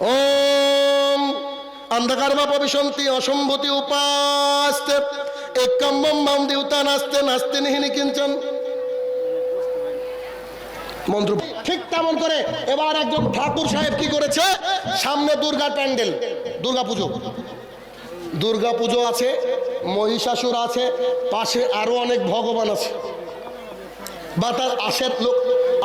ওম अंधकार विशंति असंभूति उपास्ते एकम बम देवता नास्ते नास्ते नहीं किंचन मंत्र ठीक तेमन करे এবার একজন ঠাকুর সাহেব কি করেছে সামনে দুর্গা প্যান্ডেল দুর্গা পুজো আছে মহিষাসুর আছে পাশে আরো অনেক ভগবান আছে বা তার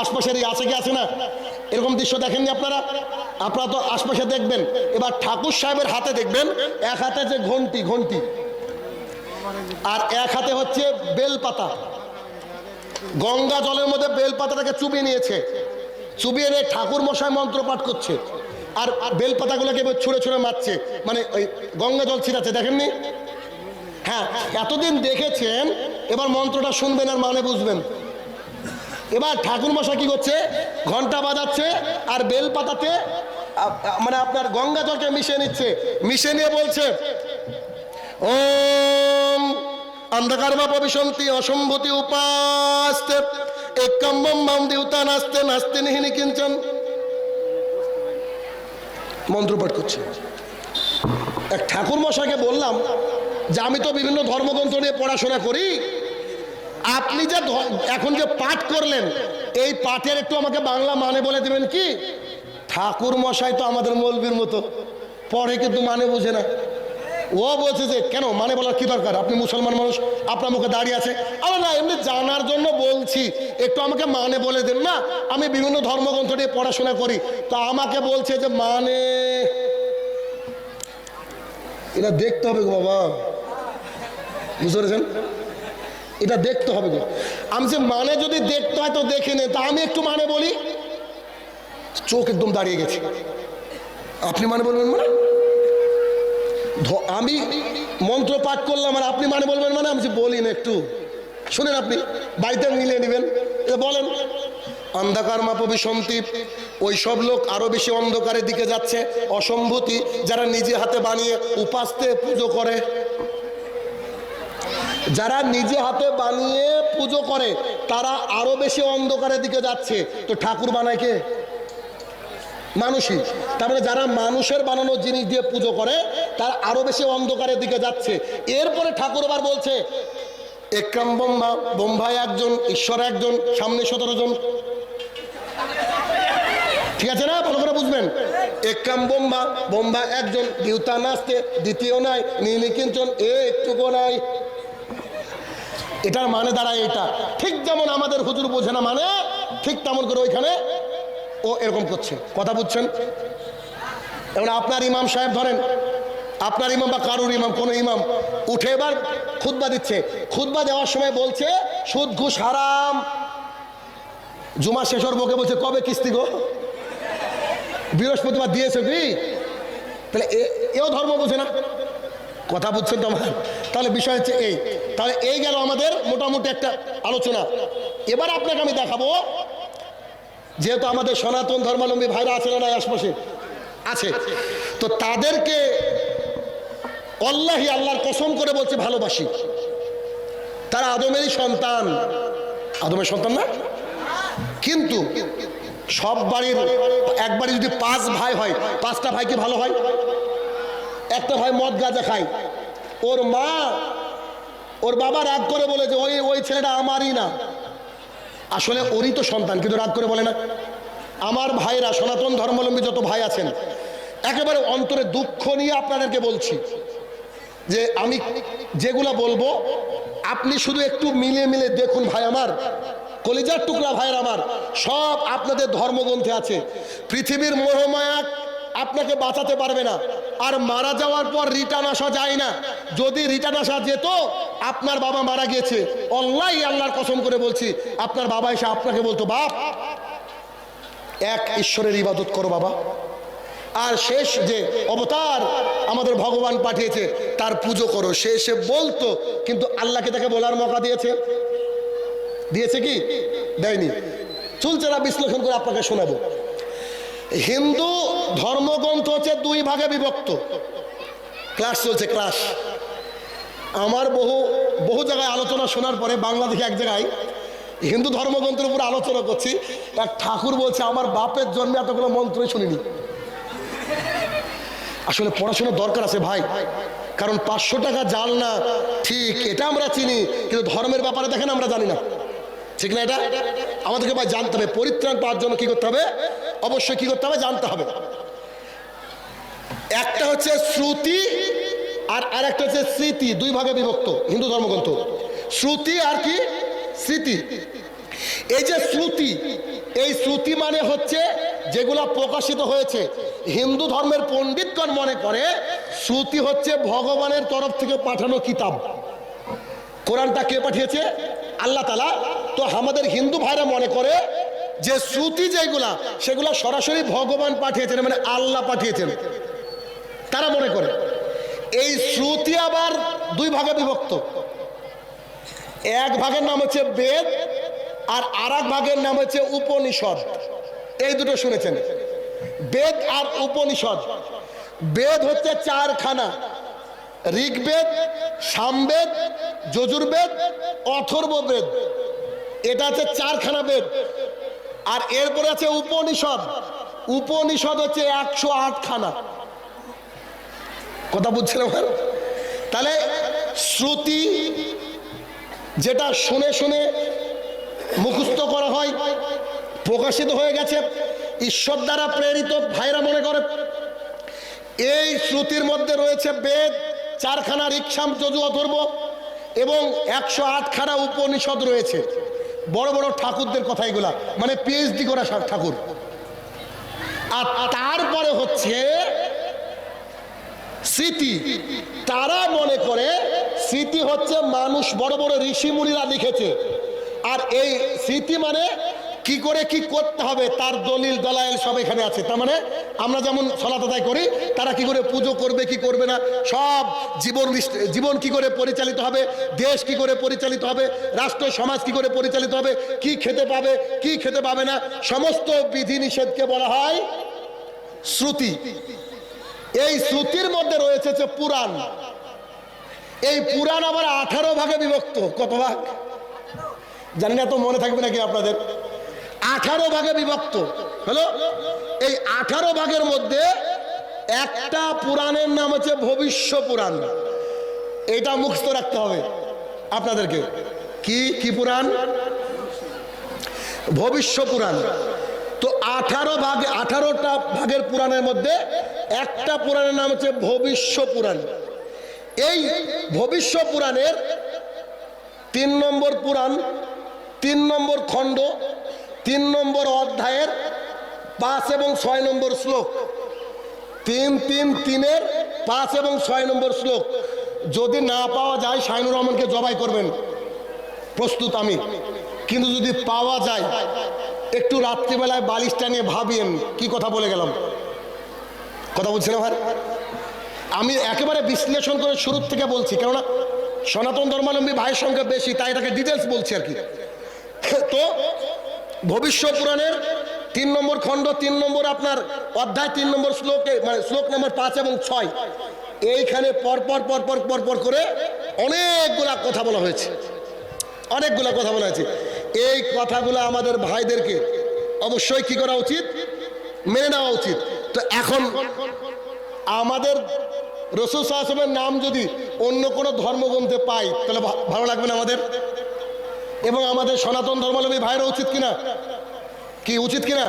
আশেপাশেরই আছে কি আছে না এরকম দৃশ্য দেখেননি আপনারা তো আশপাশে দেখবেন এবার ঠাকুর সাহেবের হাতে দেখবেন এক হাতে যে ঘন্টি আর এক হাতে হচ্ছে বেলপাতা গঙ্গা জলের মধ্যে বেলপাতাটাকে চুবিয়ে নিয়েছে চুবিয়ে নিয়ে ঠাকুর মশাই মন্ত্র পাঠ করছে আর বেলপাতাগুলোকে ছুঁড়ে ছুঁড়ে মারছে মানে ওই গঙ্গা জল ছিটাচ্ছে দেখেননি হ্যাঁ এতদিন দেখেছেন এবার মন্ত্রটা শুনবেন আর মানে বুঝবেন এবার ঠাকুর মশাই কি করছে ঘন্টা বাজাচ্ছে আর বেলপাতাতে মানে আপনার গঙ্গা জলকে মিশিয়ে নিচ্ছে মিশিয়ে নিয়ে বলছে ওম अंधकार विशंति असंभूति उपास्ते एकम बम देवता नास्ते नास्ते नहीं किंचन मंत्र पाठ করছে এক ঠাকুর মশাইকে বললাম যে আমি তো বিভিন্ন ধর্মগ্রন্থ নিয়ে পড়াশোনা করি আপনি যে এখন যে পাঠ করলেন এই পাঠের একটু আমাকে বাংলা মানে বলে দিবেন কি ঠাকুর মশাই তো আমাদের মৌলবীর মতো পড়ে কিন্তু মানে বুঝে না ও বলছে যে কেন মানে বলার কি দরকার আপনি মুসলমান মানুষ আপনার মুখে দাঁড়িয়ে আছে আরে না এমনি জানার জন্য বলছি একটু আমাকে মানে বলে দেন না আমি বিভিন্ন ধর্মগ্রন্থ নিয়ে পড়াশোনা করি তা আমাকে বলছে যে মানে এটা দেখতে হবে গো বাবা বুঝতে পেরেছেন এটা দেখতে হবে গো আমি যে মানে যদি দেখতে হয় তো দেখে নে তা আমি একটু মানে বলি চোখ একদম দাঁড়িয়ে গেছে আপনি মানে বলবেন মানে আমি মন্ত্র পাঠ করলাম আর আপনি মানে বলবেন মানে আমি বলি না একটু শুনেন আপনি বাড়িতে মিলিয়ে নেবেন বলেন अंधकार विशंति ওই সব লোক আরো বেশি অন্ধকারের দিকে যাচ্ছে অসম্ভূতি যারা নিজে হাতে বানিয়ে উপাস্তে পুজো করে যারা নিজে হাতে বানিয়ে পুজো করে তারা আরো বেশি অন্ধকারের দিকে যাচ্ছে তো ঠাকুর বানায় কে মানুষই তারপরে যারা মানুষের বানানো জিনিস দিয়ে পুজো করে তারা আরো বেশি অন্ধকারের দিকে যাচ্ছে এরপরে ঠাকুর আবার বলছে একরাম বোম্বাই একজন ঈশ্বর একজন সামনে 17 জন ঠিক আছে না ভালো করে বুঝবেন একরাম বোম্বা একজন দেবতা নাচতে দ্বিতীয় নাই নীলি কিঞ্চন একটুকু নাই এটার মানে দাঁড়ায় এটা ঠিক যেমন আমাদের হুজুর বোঝে না মানে ঠিক তেমন করে ওইখানে ও এরকম করছে কথা বুঝছেন এবার আপনার ইমাম সাহেব ধরেন আপনার ইমাম বা কারুর ইমাম কোন ইমাম উঠে এবার খুতবা দিচ্ছে খুতবা দেওয়ার সময় বলছে সুদ ঘুষ হারাম জুমা শেষর বকে বলছে কবে কিস্তি গো বৃহস্পতিবার দিয়েছে কি তাহলে এও ধর্ম বোঝে না কথা বুঝছেন তো আমার তাহলে বিষয় হচ্ছে এই তাহলে এই গেল আমাদের মোটামুটি একটা আলোচনা এবার আপনাকে আমি দেখাবো যেহেতু আমাদের সনাতন ধর্মাবলম্বী ভাইরা আছে না আশপাশে আছে তো তাদেরকে আল্লাহর কসম করে বলছে ভালোবাসি তারা আদমেরই সন্তান আদমের সন্তান না কিন্তু সব বাড়ির একবারে যদি 5 ভাই হয় 5টা ভাই কি ভালো হয় একটা ভাই মদ গাঁজা খায় ওর মা ওর বাবা রাগ করে বলে যে ওই ছেলেটা আমারই না আসলে ওরই তো সন্তান কিন্তু রাগ করে বলে না আমার ভাইরা সনাতন ধর্মাবলম্বী যত ভাই আছেন একেবারে অন্তরে দুঃখ নিয়ে আপনাদেরকে বলছি যে আমি যেগুলা বলবো আপনি শুধু একটু মিলে দেখুন ভাই আমার কলিজার টুকরা ভাইয়ের আমার সব আপনাদের ধর্মগ্রন্থে আছে পৃথিবীর মোহমায়া আপনাকে বাঁচাতে পারবে না আর মারা যাওয়ার পর রিটার্ন আসা যায় না যদি রিটার্ন আসা যেত আপনার বাবা মারা গিয়েছে আল্লাহর কসম করে বলছি আপনার বাবা এসে আপনাকে বলতো বাপ এক ঈশ্বরের ইবাদত করো বাবা আর শেষ যে অবতার আমাদের ভগবান পাঠিয়েছে তার পুজো করো সে এসে বলতো কিন্তু আল্লাহকে তাকে বলার মৌকা দিয়েছে কি দেয়নি চুলচেরা বিশ্লেষণ করে আপনাকে শোনাবো হিন্দু ধর্মগ্রন্থ হচ্ছে 2 ভাগে বিভক্ত ক্লাস চলছে ক্লাস আমার বহু জায়গায় আলোচনা শোনার পরে বাংলাদেশে এক জায়গায় হিন্দু ধর্মগ্রন্থের উপর আলোচনা করছি এক ঠাকুর বলছে আমার বাপের জন্মে এতগুলো মন্ত্রই শুনিনি আসলে পড়াশোনার দরকার আছে ভাই, কারণ 500 টাকা জাল না ঠিক এটা আমরা চিনি, কিন্তু ধর্মের ব্যাপারে দেখেন আমরা জানি না, ঠিক না? এটা আমাদেরকে ভাই জানতে হবে। পরিত্রাণ পাওয়ার জন্য কি করতে হবে? অবশ্যই কি করতে হবে? জানতে হবে। একটা হচ্ছে শ্রুতি আর আরেকটা হচ্ছে স্মৃতি, দুই ভাগে বিভক্ত হিন্দু ধর্মগ্রন্থ। শ্রুতি আর কি স্মৃতি। এই যে শ্রুতি, এই শ্রুতি মানে হচ্ছে যেগুলা প্রকাশিত হয়েছে। হিন্দু ধর্মের পণ্ডিতগণ মনে করে শ্রুতি হচ্ছে ভগবানের তরফ থেকে পাঠানো কিতাব। কোরআনটা কে পাঠিয়েছে? আল্লাহ তাআলা। তো আমাদের হিন্দু ভাইরা মনে করে যে শ্রুতি যেগুলা সেগুলা সরাসরি ভগবান পাঠিয়েছেন, মানে আল্লাহ পাঠিয়েছেন, তারা মনে করে। এই শ্রুতি আবার দুই ভাগে বিভক্ত। এক ভাগের নাম হচ্ছে বেদ আর আরেক ভাগের নাম হচ্ছে উপনিষদ। এই দুটো শুনেছেন, বেদ আর উপনিষদ। বেদ হচ্ছে 4খানা, ঋগ্বেদ, সামবেদ, যজুর্বেদ, অথর্ববেদ। এটা হচ্ছে 4খানা বেদ। আর এরপরে আছে উপনিষদ। উপনিষদ হচ্ছে 108খানা। কথা বুঝছেন আমার? তাহলে শ্রুতি যেটা শুনে শুনে মুখস্থ করা হয়, প্রকাশিত হয়ে গেছে, ঈশ্বর দ্বারা প্রেরিত, ভাইরা মনে করে এই শ্রুতির মধ্যে রয়েছে বেদ, 4খানা ঋক্সাম, যজু, অথর্ব এবং 108খানা উপনিষদ রয়েছে। বড় বড় ঠাকুরদের কথা এগুলা, মানে পিএইচডি করা ঠাকুর। আর তারপরে হচ্ছে স্মৃতি। তারা মনে করে স্মৃতি হচ্ছে মানুষ, বড় বড় ঋষি মুনিরা লিখেছে। আর এই স্মৃতি মানে কি করে কি করতে হবে তার দলিল দলাইল সব এখানে আছে। তার মানে আমরা যেমন সালাত আদায় করি, তারা কি করে পুজো করবে কি করবে না, সব জীবন কি করে পরিচালিত হবে, দেশ কি করে পরিচালিত হবে, রাষ্ট্র সমাজ কি করে পরিচালিত হবে, কি খেতে পাবে কি খেতে পাবে না, সমস্ত বিধিনিষেধকে বলা হয় শ্রুতি। এই শ্রুতির মধ্যে রয়েছে যে পুরাণ। এই পুরাণ আবার 18 ভাগে বিভক্ত। কত ভাগ জানি না, তো মনে থাকবে নাকি আপনাদের? 18 ভাগে বিভক্ত হলো। এই 18 ভাগের মধ্যে একটা পুরাণের নাম হচ্ছে ভবিষ্য পুরাণ। এটা মুখস্থ রাখতে হবে আপনাদেরকে। কি কি পুরাণ? ভবিষ্য পুরাণ। তো 18টা ভাগের পুরাণের মধ্যে একটা পুরাণের নাম হচ্ছে ভবিষ্য পুরাণ। এই ভবিষ্য পুরাণের 3 নম্বর পুরাণ, 3 নম্বর খণ্ড, 3 নম্বর অধ্যায়ের 5 এবং 6 নম্বর শ্লোক। 3-3-3-এর 5 এবং 6 নম্বর শ্লোক। যদি না পাওয়া যায় শাইনুর রহমানকে জবাই করবেন, প্রস্তুত আমি। কিন্তু যদি পাওয়া যায় একটু রাত্রিবেলায় বালিশটা নিয়ে ভাবিয়েন কি কথা বলে গেলাম। কথা বলছি না ভাই? আমি একেবারে বিশ্লেষণ করে শুরুর থেকে বলছি, কেননা সনাতন ধর্মাবলম্বী ভাইয়ের সংখ্যা বেশি, তাই এটাকে ডিটেলস বলছি আর কি। তো ভবিষ্য পুরাণের 3 নম্বর খণ্ড, 3 নম্বর আপনার অধ্যায়, 3 নম্বর শ্লোকে, মানে শ্লোক নম্বর 5 এবং 6, এইখানে পরপর পরপর পরপর করে অনেকগুলা কথা বলা হয়েছে। অনেকগুলা কথা বলা হয়েছে। এই কথাগুলো আমাদের ভাইদেরকে অবশ্যই কি করা উচিত? মেনে নেওয়া উচিত। তো এখন আমাদের রাসূল সাল্লাল্লাহু আলাইহি ওয়াসাল্লামের নাম যদি অন্য কোনো ধর্মগ্রন্থে পাই তাহলে ভালো লাগবে না আমাদের? এবং আমাদের সনাতন ধর্মাবলম্বী ভাইরা উচিত কিনা? কি উচিত কিনা?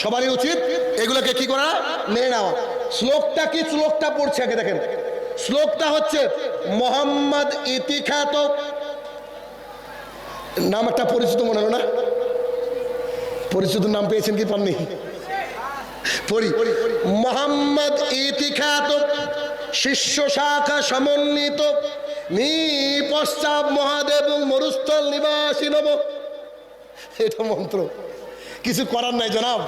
সবারই উচিত এগুলোকে কি করা? মেনে নেওয়া। শ্লোকটা কি? শ্লোকটা পড়ছে আগে দেখেন। শ্লোকটা হচ্ছে মোহাম্মদ ইতিখ্যাত, নাম একটা পরিচিত মনে হলো না? পরিচিত নাম পেয়েছেন কি পাননি? পড়ি। মোহাম্মদ ইতিখ্যাত শিষ্য শাখা সমন্বিত নিপশ্চাৎ মহাদেব মরুস্থল নিবাসী নব। এটা মন্ত্র, কিছু করার নাই জনাব,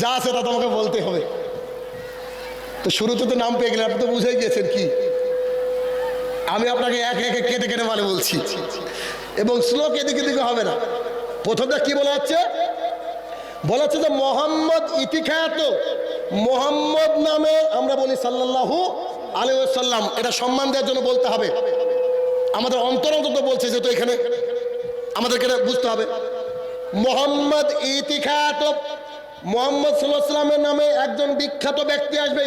যা আছে তা তোমাকে বলতে হবে। তো শুরুতে তো নাম পেয়ে গেলে আপনি তো বুঝে গিয়েছেন কি। আমি আপনাকে এক একে কেটে কেটে মানে বলছি, এবং শ্লোক এদিকে দিকে হবে না। প্রথমটা কি বলা হচ্ছে? বলা হচ্ছে যে মোহাম্মদ ইতিখ্যাত। মোহাম্মদ নামে আমরা বলি সাল্লাল্লাহু আলাইহি ওয়াসাল্লাম, এটা সম্মান দেওয়ার জন্য বলতে হবে। আমাদের অন্তরন্ত বলছে, যেহেতু এখানে আমাদেরকে বুঝতে হবে। মোহাম্মদ ইতিখ্যাত, মোহাম্মদ সাল্লাল্লাহু আলাইহি ওয়াসাল্লামের নামে একজন বিখ্যাত ব্যক্তি আসবে।